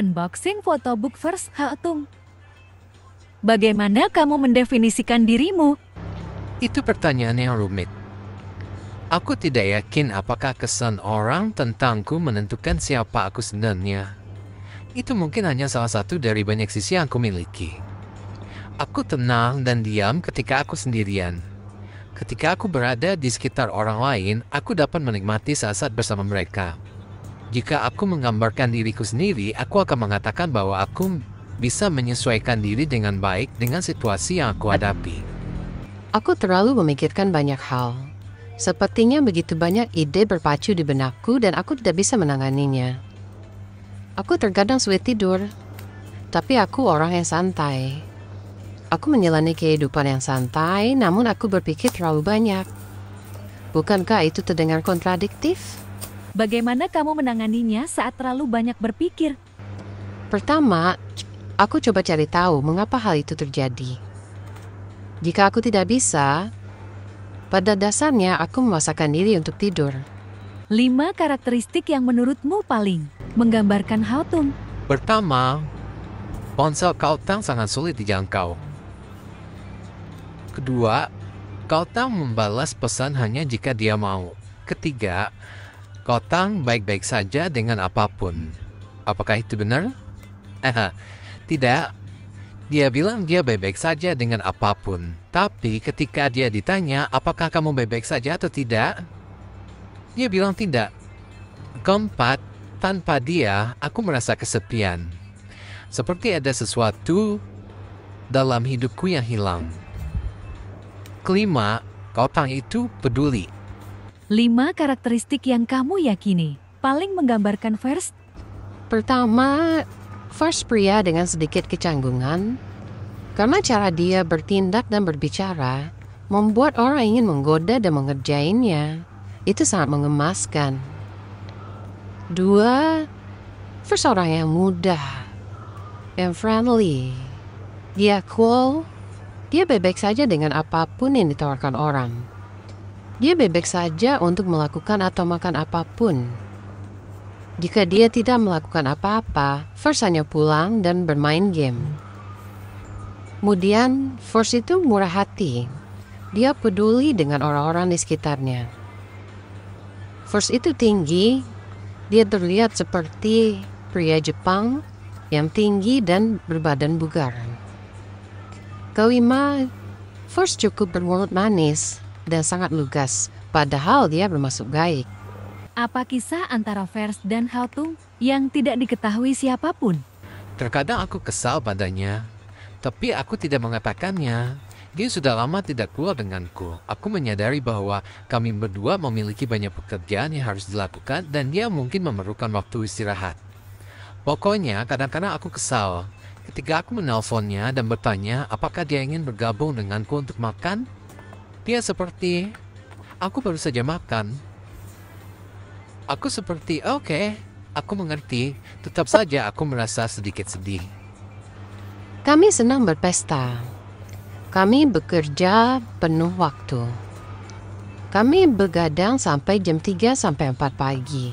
Unboxing Photobook First Haotung. Bagaimana kamu mendefinisikan dirimu? Itu pertanyaan yang rumit. Aku tidak yakin apakah kesan orang tentangku menentukan siapa aku sebenarnya. Itu mungkin hanya salah satu dari banyak sisi yang aku miliki. Aku tenang dan diam ketika aku sendirian. Ketika aku berada di sekitar orang lain, aku dapat menikmati saat-saat bersama mereka. Jika aku menggambarkan diriku sendiri, aku akan mengatakan bahwa aku bisa menyesuaikan diri dengan baik dengan situasi yang aku hadapi. Aku terlalu memikirkan banyak hal. Sepertinya begitu banyak ide berpacu di benakku dan aku tidak bisa menanganinya. Aku terkadang sulit tidur, tapi aku orang yang santai. Aku menjalani kehidupan yang santai, namun aku berpikir terlalu banyak. Bukankah itu terdengar kontradiktif? Bagaimana kamu menanganinya saat terlalu banyak berpikir? Pertama, aku coba cari tahu mengapa hal itu terjadi. Jika aku tidak bisa, pada dasarnya aku memaksakan diri untuk tidur. 5 karakteristik yang menurutmu paling menggambarkan Haotung. Pertama, ponsel Kaotang sangat sulit dijangkau. Kedua, Kaotang membalas pesan hanya jika dia mau. Ketiga, Kaotang baik-baik saja dengan apapun. Apakah itu benar? Tidak. Dia bilang dia baik-baik saja dengan apapun. Tapi ketika dia ditanya, apakah kamu baik-baik saja atau tidak? Dia bilang tidak. Keempat, tanpa dia, aku merasa kesepian. Seperti ada sesuatu dalam hidupku yang hilang. Kelima, Kaotang itu peduli. 5 karakteristik yang kamu yakini paling menggambarkan First. Pertama, First pria dengan sedikit kecanggungan. Karena cara dia bertindak dan berbicara membuat orang ingin menggoda dan mengerjainnya. Itu sangat mengemaskan. 2, First orang yang mudah, yang friendly. Dia cool. Dia bebek saja dengan apapun yang ditawarkan orang. Dia bebek saja untuk melakukan atau makan apapun. Jika dia tidak melakukan apa-apa, First hanya pulang dan bermain game. Kemudian, First itu murah hati. Dia peduli dengan orang-orang di sekitarnya. First itu tinggi. Dia terlihat seperti pria Jepang yang tinggi dan berbadan bugar. Kelima, First cukup bermulut manis dan sangat lugas, padahal dia bermaksud baik. Apa kisah antara First dan Haotung yang tidak diketahui siapapun? Terkadang aku kesal padanya, tapi aku tidak mengatakannya. Dia sudah lama tidak keluar denganku. Aku menyadari bahwa kami berdua memiliki banyak pekerjaan yang harus dilakukan dan dia mungkin memerlukan waktu istirahat. Pokoknya kadang-kadang aku kesal ketika aku menelponnya dan bertanya apakah dia ingin bergabung denganku untuk makan. Dia seperti, aku baru saja makan. Aku seperti, oke, aku mengerti. Tetap saja aku merasa sedikit sedih. Kami senang berpesta. Kami bekerja penuh waktu. Kami begadang sampai jam 3 sampai 4 pagi.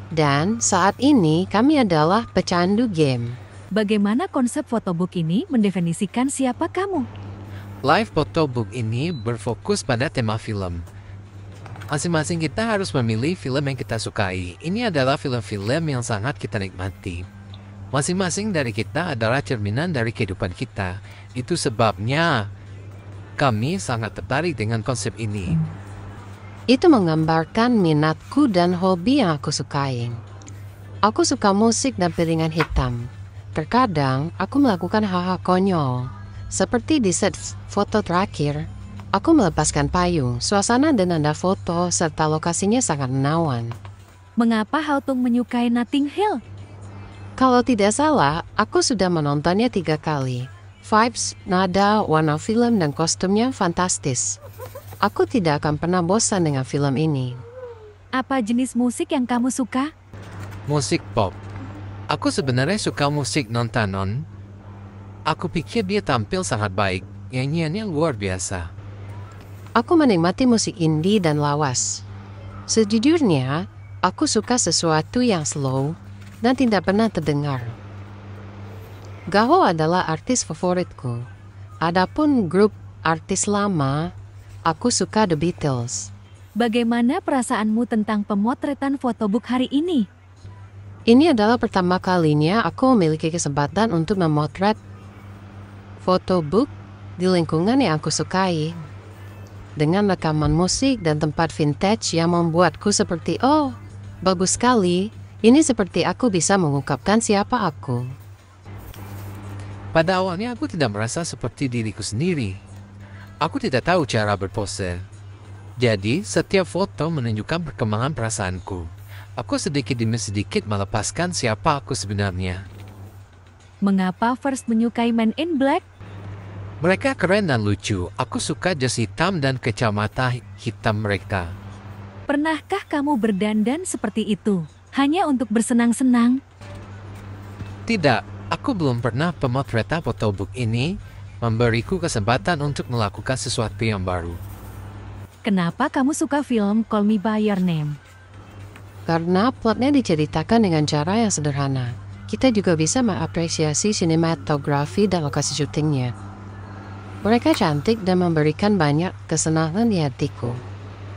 Dan saat ini kami adalah pecandu game. Bagaimana konsep photobook ini mendefinisikan siapa kamu? Live Photobook ini berfokus pada tema film. Masing-masing kita harus memilih film yang kita sukai. Ini adalah film-film yang sangat kita nikmati. Masing-masing dari kita adalah cerminan dari kehidupan kita. Itu sebabnya kami sangat tertarik dengan konsep ini. Itu menggambarkan minatku dan hobi yang aku sukai. Aku suka musik dan piringan hitam. Terkadang aku melakukan hal-hal konyol. Seperti di set foto terakhir, aku melepaskan payung, suasana dan nada foto serta lokasinya sangat menawan. Mengapa Haotung menyukai Notting Hill? Kalau tidak salah, aku sudah menontonnya 3 kali. Vibes, nada, warna film, dan kostumnya fantastis. Aku tidak akan pernah bosan dengan film ini. Apa jenis musik yang kamu suka? Musik pop. Aku sebenarnya suka musik non-tanon. Aku pikir dia tampil sangat baik. Nyanyiannya luar biasa. Aku menikmati musik indie dan lawas. Sejujurnya, aku suka sesuatu yang slow, dan tidak pernah terdengar. Gaho adalah artis favoritku. Adapun grup artis lama, aku suka The Beatles. Bagaimana perasaanmu tentang pemotretan fotobook hari ini? Ini adalah pertama kalinya aku memiliki kesempatan untuk memotret fotobook di lingkungan yang aku sukai. Dengan rekaman musik dan tempat vintage yang membuatku seperti, oh, bagus sekali. Ini seperti aku bisa mengungkapkan siapa aku. Pada awalnya aku tidak merasa seperti diriku sendiri. Aku tidak tahu cara berpose. Jadi, setiap foto menunjukkan perkembangan perasaanku. Aku sedikit demi sedikit melepaskan siapa aku sebenarnya. Mengapa First menyukai Men in Black? Mereka keren dan lucu. Aku suka jas hitam dan kacamata hitam mereka. Pernahkah kamu berdandan seperti itu? Hanya untuk bersenang-senang? Tidak, aku belum pernah pemotretan fotobook ini memberiku kesempatan untuk melakukan sesuatu yang baru. Kenapa kamu suka film Call Me By Your Name? Karena plotnya diceritakan dengan cara yang sederhana. Kita juga bisa mengapresiasi sinematografi dan lokasi syutingnya. Mereka cantik dan memberikan banyak kesenangan di hatiku.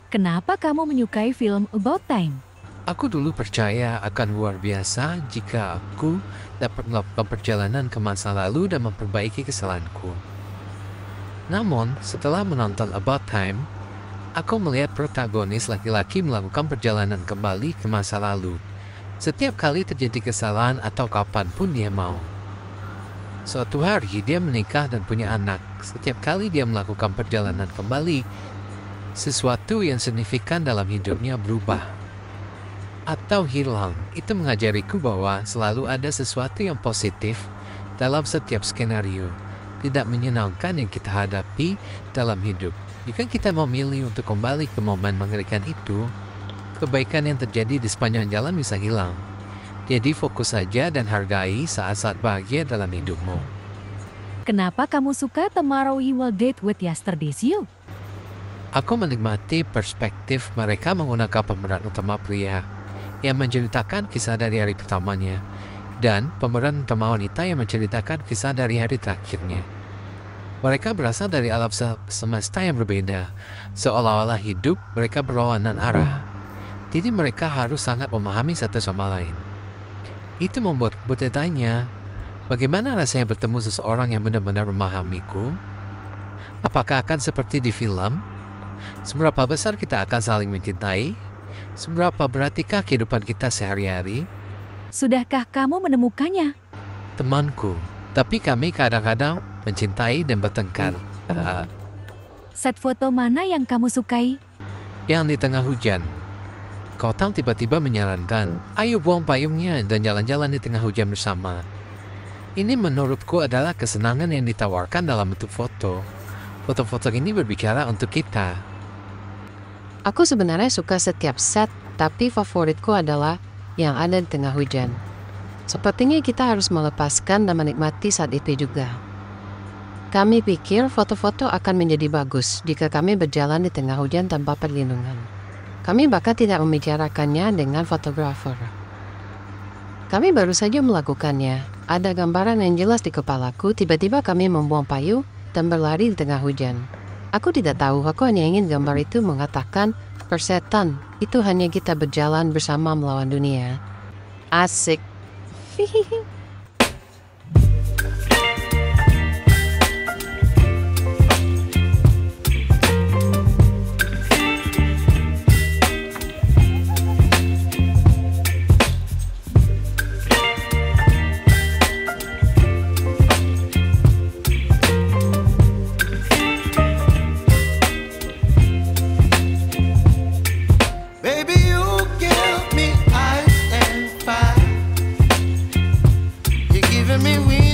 Kenapa kamu menyukai film About Time? Aku dulu percaya akan luar biasa jika aku dapat melakukan perjalanan ke masa lalu dan memperbaiki kesalahanku. Namun, setelah menonton About Time, aku melihat protagonis laki-laki melakukan perjalanan kembali ke masa lalu. Setiap kali terjadi kesalahan atau kapanpun dia mau. Suatu hari dia menikah dan punya anak. Setiap kali dia melakukan perjalanan kembali, sesuatu yang signifikan dalam hidupnya berubah atau hilang. Itu mengajariku bahwa selalu ada sesuatu yang positif dalam setiap skenario. Tidak menyenangkan yang kita hadapi dalam hidup. Jika kita memilih untuk kembali ke momen mengerikan itu, kebaikan yang terjadi di sepanjang jalan bisa hilang. Jadi fokus saja dan hargai saat-saat bahagia dalam hidupmu. Kenapa kamu suka Tomorrow You Will Date With Yesterday's You? Aku menikmati perspektif mereka menggunakan pemeran utama pria yang menceritakan kisah dari hari pertamanya dan pemeran utama wanita yang menceritakan kisah dari hari terakhirnya. Mereka berasal dari alam semesta yang berbeda, seolah-olah hidup mereka berlawanan arah. Jadi mereka harus sangat memahami satu sama lain. Itu membuat bertanya, bagaimana rasanya bertemu seseorang yang benar-benar memahamiku? Apakah akan seperti di film? Seberapa besar kita akan saling mencintai? Seberapa beratikah kehidupan kita sehari-hari? Sudahkah kamu menemukannya? Temanku, tapi kami kadang-kadang mencintai dan bertengkar. Set foto mana yang kamu sukai? Yang di tengah hujan. Kotang tiba-tiba menyarankan, ayo buang payungnya dan jalan-jalan di tengah hujan bersama. Ini menurutku adalah kesenangan yang ditawarkan dalam bentuk foto. Foto-foto ini berbicara untuk kita. Aku sebenarnya suka setiap set, tapi favoritku adalah yang ada di tengah hujan. Sepertinya kita harus melepaskan dan menikmati saat itu juga. Kami pikir foto-foto akan menjadi bagus jika kami berjalan di tengah hujan tanpa perlindungan. Kami bahkan tidak membicarakannya dengan fotografer. Kami baru saja melakukannya. Ada gambaran yang jelas di kepalaku, tiba-tiba kami membuang payung dan berlari di tengah hujan. Aku tidak tahu, aku hanya ingin gambar itu mengatakan, persetan, itu hanya kita berjalan bersama melawan dunia. Asik. Baby, you give me ice and fire. You're giving me wings.